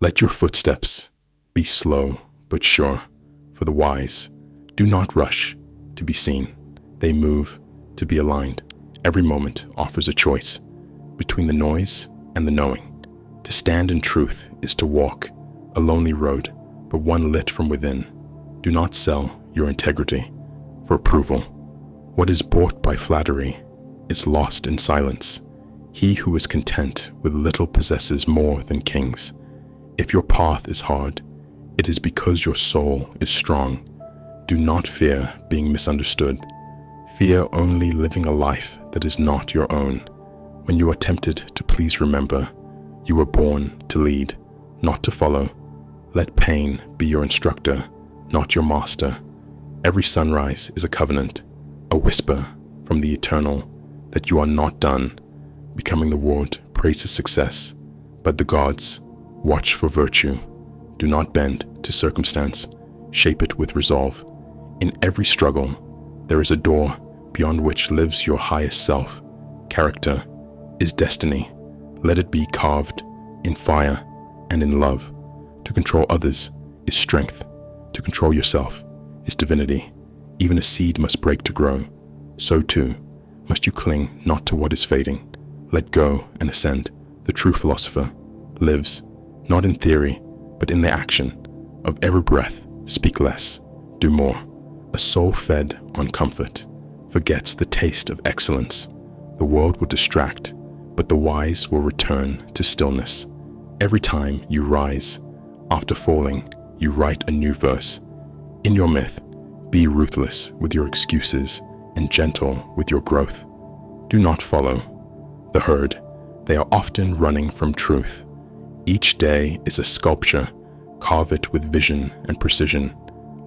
Let your footsteps be slow but sure. For the wise do not rush to be seen. They move to be aligned. Every moment offers a choice between the noise and the knowing. To stand in truth is to walk a lonely road, but one lit from within. Do not sell your integrity for approval. What is bought by flattery is lost in silence. He who is content with little possesses more than kings. If your path is hard, it is because your soul is strong. Do not fear being misunderstood. Fear only living a life that is not your own. When you are tempted to please, remember, you were born to lead, not to follow. Let pain be your instructor, not your master. Every sunrise is a covenant, a whisper from the eternal that you are not done. Becoming the world praises success, but the gods watch for virtue. Do not bend to circumstance, shape it with resolve. In every struggle, there is a door beyond which lives your highest self. Character is destiny. Let it be carved in fire and in love. To control others is strength. To control yourself is divinity. Even a seed must break to grow. So too must you cling not to what is fading. Let go and ascend. The true philosopher lives not in theory, but in the action. Of every breath, speak less, do more. A soul fed on comfort forgets the taste of excellence. The world will distract, but the wise will return to stillness. Every time you rise, after falling, you write a new verse. In your myth, be ruthless with your excuses and gentle with your growth. Do not follow the herd. They are often running from truth. Each day is a sculpture. Carve it with vision and precision.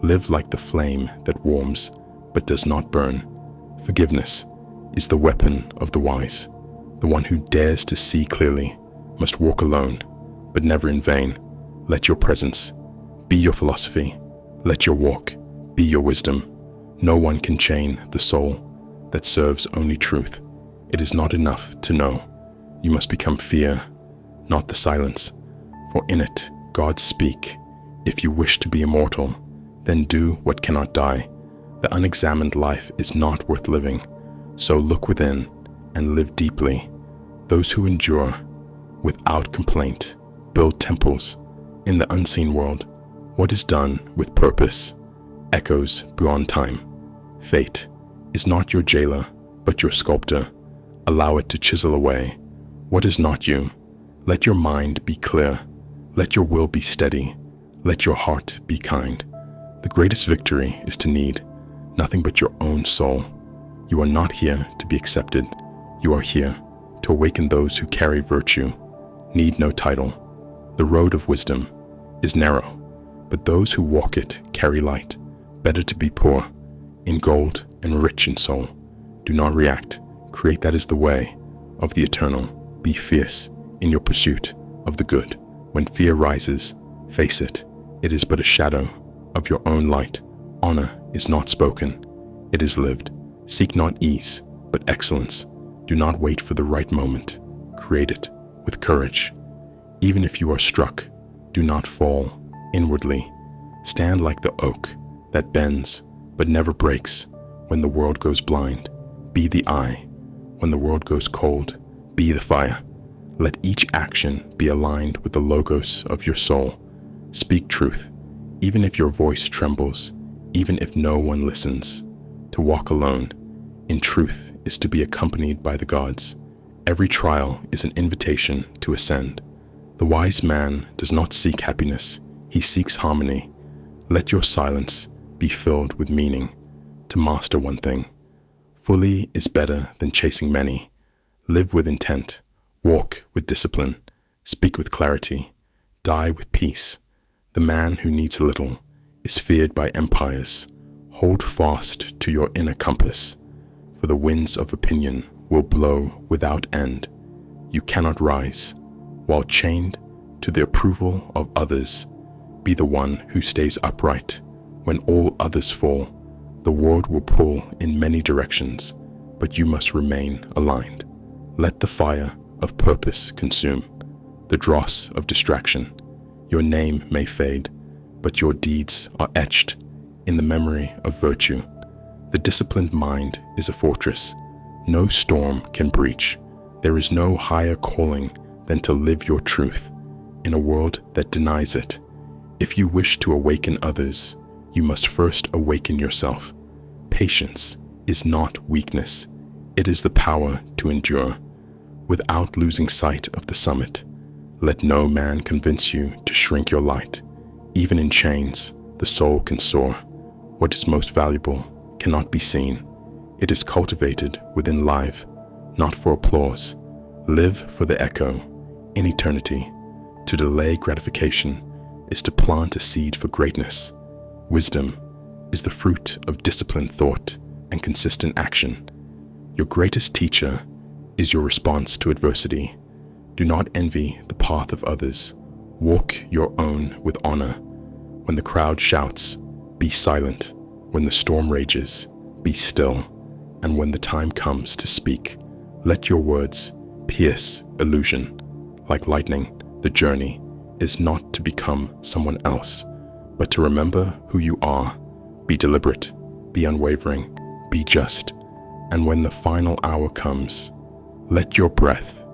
Live like the flame that warms but does not burn. Forgiveness is the weapon of the wise. The one who dares to see clearly must walk alone, but never in vain. Let your presence be your philosophy. Let your walk be your wisdom. No one can chain the soul that serves only truth. It is not enough to know. You must become fear, not the silence, for in it gods speak. If you wish to be immortal, then do what cannot die. The unexamined life is not worth living, so look within and live deeply. Those who endure without complaint build temples in the unseen world. What is done with purpose echoes beyond time. Fate is not your jailer, but your sculptor. Allow it to chisel away what is not you. Let your mind be clear. Let your will be steady. Let your heart be kind. The greatest victory is to need nothing but your own soul. You are not here to be accepted. You are here to awaken those who carry virtue. Need no title. The road of wisdom is narrow, but those who walk it carry light. Better to be poor in gold and rich in soul. Do not react. Create. That is the way of the eternal. Be fierce in your pursuit of the good. When fear rises, face it. It is but a shadow of your own light. Honor is not spoken, it is lived. Seek not ease, but excellence. Do not wait for the right moment. Create it with courage. Even if you are struck, do not fall inwardly. Stand like the oak that bends but never breaks. When the world goes blind, be the eye. When the world goes cold, be the fire. Let each action be aligned with the logos of your soul. Speak truth, even if your voice trembles, even if no one listens. To walk alone in truth is to be accompanied by the gods. Every trial is an invitation to ascend. The wise man does not seek happiness, he seeks harmony. Let your silence be filled with meaning. To master one thing fully is better than chasing many. Live with intent, walk with discipline, speak with clarity, die with peace. The man who needs little is feared by empires. Hold fast to your inner compass, for the winds of opinion will blow without end. You cannot rise while chained to the approval of others. Be the one who stays upright when all others fall. The world will pull in many directions, but you must remain aligned. Let the fire of purpose consume the dross of distraction. Your name may fade, but your deeds are etched in the memory of virtue. The disciplined mind is a fortress. No storm can breach. There is no higher calling than to live your truth in a world that denies it. If you wish to awaken others, you must first awaken yourself. Patience is not weakness. It is the power to endure without losing sight of the summit. Let no man convince you to shrink your light. Even in chains, the soul can soar. What is most valuable cannot be seen. It is cultivated within life, not for applause. Live for the echo in eternity. To delay gratification is to plant a seed for greatness. Wisdom is the fruit of disciplined thought and consistent action. Your greatest teacher is your response to adversity. Do not envy the path of others. Walk your own with honor. When the crowd shouts, be silent. When the storm rages, be still. And when the time comes to speak, let your words pierce illusion. Like lightning, the journey is not to become someone else, but to remember who you are. Be deliberate, be unwavering, be just. And when the final hour comes, let your breath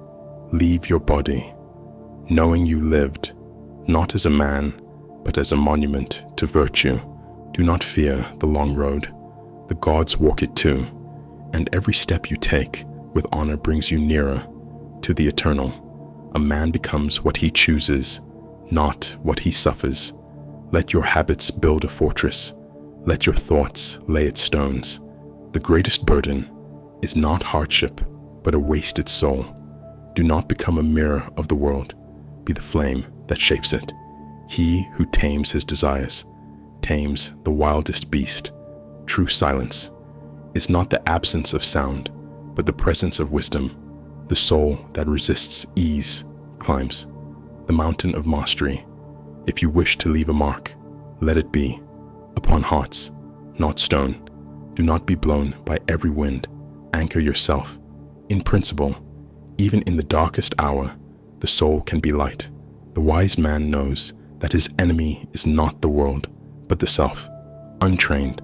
leave your body, knowing you lived, not as a man, but as a monument to virtue. Do not fear the long road. The gods walk it too, and every step you take with honor brings you nearer to the eternal. A man becomes what he chooses, not what he suffers. Let your habits build a fortress. Let your thoughts lay its stones. The greatest burden is not hardship, but a wasted soul. Do not become a mirror of the world. Be the flame that shapes it. He who tames his desires tames the wildest beast. True silence is not the absence of sound, but the presence of wisdom. The soul that resists ease climbs the mountain of mastery. If you wish to leave a mark, let it be upon hearts, not stone. Do not be blown by every wind. Anchor yourself in principle. Even in the darkest hour, the soul can be light. The wise man knows that his enemy is not the world, but the self. Untrained,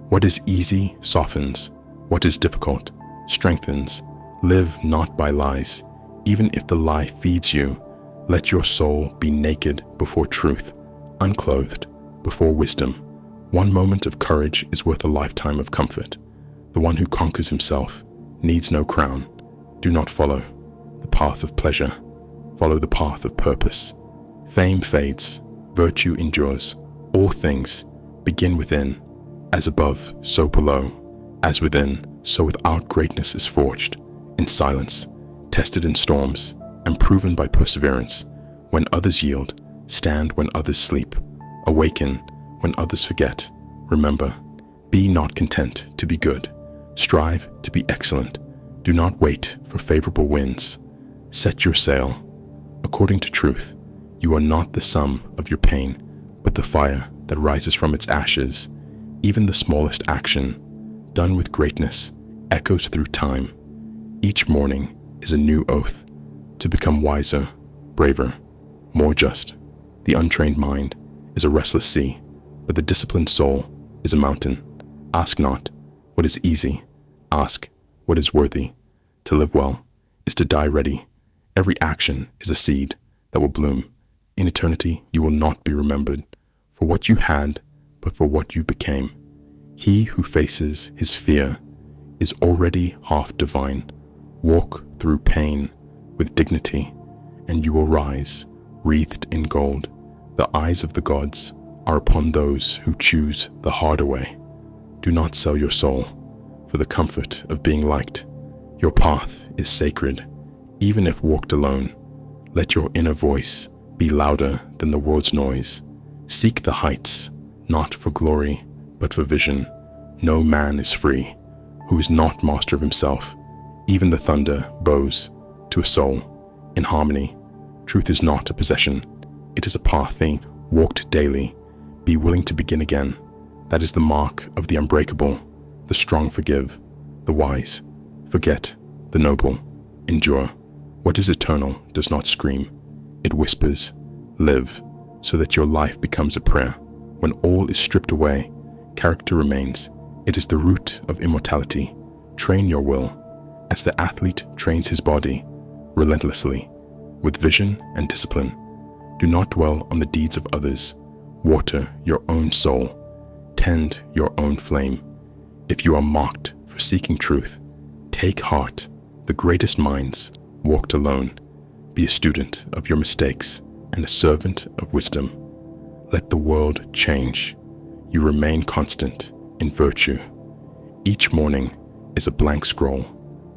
what is easy softens. What is difficult strengthens. Live not by lies. Even if the lie feeds you, let your soul be naked before truth, unclothed before wisdom. One moment of courage is worth a lifetime of comfort. The one who conquers himself needs no crown. Do not follow the path of pleasure. Follow the path of purpose. Fame fades, virtue endures. All things begin within. As above, so below. As within, so without greatness is forged. In silence, tested in storms, and proven by perseverance. When others yield, stand when others sleep. Awaken when others forget. Remember, be not content to be good. Strive to be excellent. Do not wait for favorable winds. Set your sail. According to truth, you are not the sum of your pain, but the fire that rises from its ashes. Even the smallest action, done with greatness, echoes through time. Each morning is a new oath to become wiser, braver, more just. The untrained mind is a restless sea, but the disciplined soul is a mountain. Ask not what is easy, ask what is worthy. To live well is to die ready. Every action is a seed that will bloom. In eternity you will not be remembered for what you had, but for what you became. He who faces his fear is already half divine. Walk through pain with dignity, and you will rise, wreathed in gold. The eyes of the gods are upon those who choose the harder way. Do not sell your soul for the comfort of being liked. Your path is sacred, even if walked alone. Let your inner voice be louder than the world's noise. Seek the heights, not for glory, but for vision. No man is free who is not master of himself. Even the thunder bows to a soul in harmony. Truth is not a possession. It is a path walked daily. Be willing to begin again. That is the mark of the unbreakable. The strong forgive, the wise forget, the noble endure. What is eternal does not scream. It whispers, live. so that your life becomes a prayer. When all is stripped away, character remains. It is the root of immortality. Train your will, as the athlete trains his body, relentlessly, with vision and discipline. Do not dwell on the deeds of others. Water your own soul. Tend your own flame. If you are mocked for seeking truth, take heart. The greatest minds walked alone. Be a student of your mistakes and a servant of wisdom. Let the world change. You remain constant in virtue. Each morning is a blank scroll.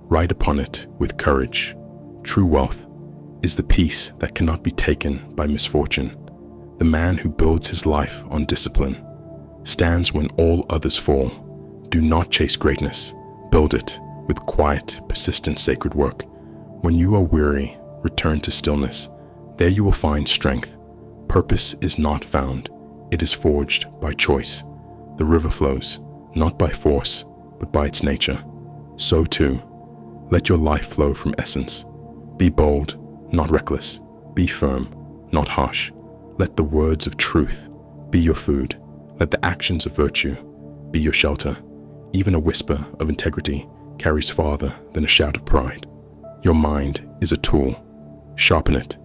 Write upon it with courage. True wealth is the peace that cannot be taken by misfortune. The man who builds his life on discipline stands when all others fall. Do not chase greatness. Build it with quiet, persistent, sacred work. When you are weary, return to stillness. There you will find strength. Purpose is not found. It is forged by choice. The river flows, not by force, but by its nature. So too, let your life flow from essence. Be bold, not reckless. Be firm, not harsh. Let the words of truth be your food. Let the actions of virtue be your shelter. Even a whisper of integrity carries farther than a shout of pride. Your mind is a tool. Sharpen it.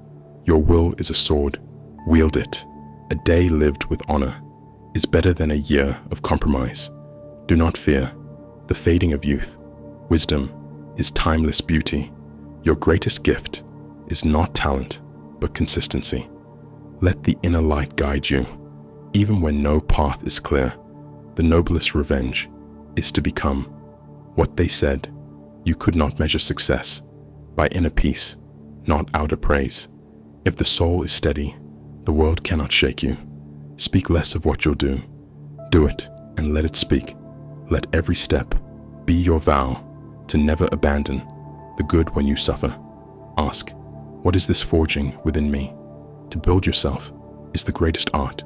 Your will is a sword. Wield it. A day lived with honor is better than a year of compromise. Do not fear the fading of youth. Wisdom is timeless beauty. Your greatest gift is not talent, but consistency. Let the inner light guide you, even when no path is clear. The noblest revenge is to become what they said. You could not measure success by inner peace, not outer praise. If the soul is steady, the world cannot shake you. Speak less of what you'll do. Do it and let it speak. Let every step be your vow to never abandon the good when you suffer. Ask, what is this forging within me? To build yourself is the greatest art.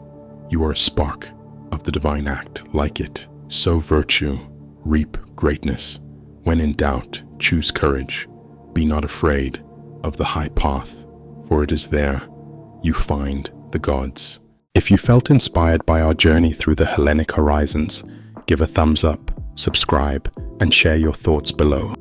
You are a spark of the divine act. Like it, sow virtue, reap greatness. When in doubt, choose courage. Be not afraid of the high path, for it is there you find the gods. If you felt inspired by our journey through the Hellenic horizons, give a thumbs up, subscribe, and share your thoughts below.